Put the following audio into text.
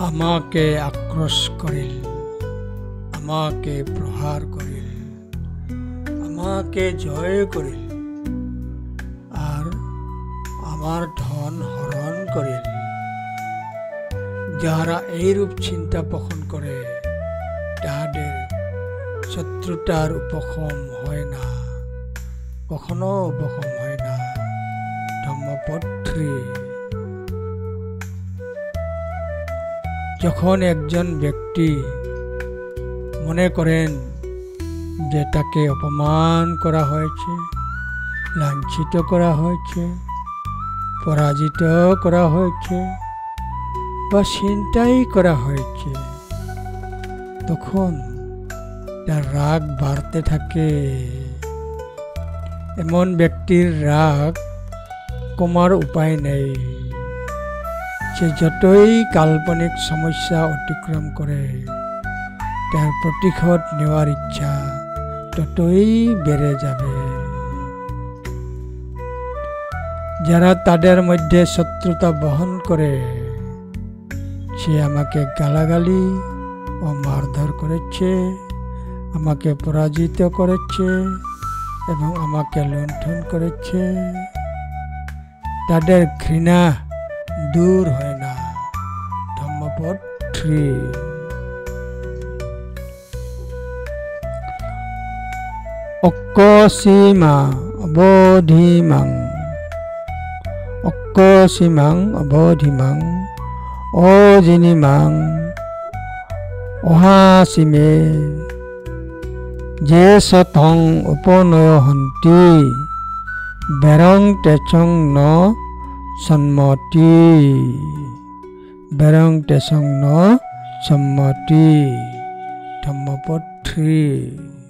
আমাকে আক্রোশ করিল, আমাকে প্রহার করিল, আমাকে জয় করিল, আর আমার ধন হরণ করিল। যাহারা এইরূপ চিন্তা পোষণ করে তাহাদের শত্রুতার উপশম হয় না, কখনো উপশম হয় না। ধম্মপদ 3। যখন একজন ব্যক্তি মনে করেন যে তাকে অপমান করা হয়েছে, লাঞ্ছিত করা হয়েছে, পরাজিত করা হয়েছে বা ছিনতাই করা হয়েছে, তখন তার রাগ বাড়তে থাকে। এমন ব্যক্তির রাগ কমার উপায় নেই। সে যতই কাল্পনিক সমস্যা অতিক্রম করে, তার প্রতিশোধ নেওয়ার ইচ্ছা ততই বেড়ে যাবে। যারা তাদের মধ্যে শত্রুতা বহন করে, সে আমাকে গালাগালি ও মারধর করেছে, আমাকে পরাজিত করেছে এবং আমাকে লুণ্ঠন করেছে, তাদের ঘৃণা দূর হয় না। ধম্মপদ 3। অক্কসীমা অবধিমাং, অক্কসীমাং অবধিমাং অজিনিমাং অহাসীমে যে সতং উপনয় হন্তি বেরং তেচং ন সম্মতি, বেরং তেচং ন সম্মতি। ধম্মপদ 3।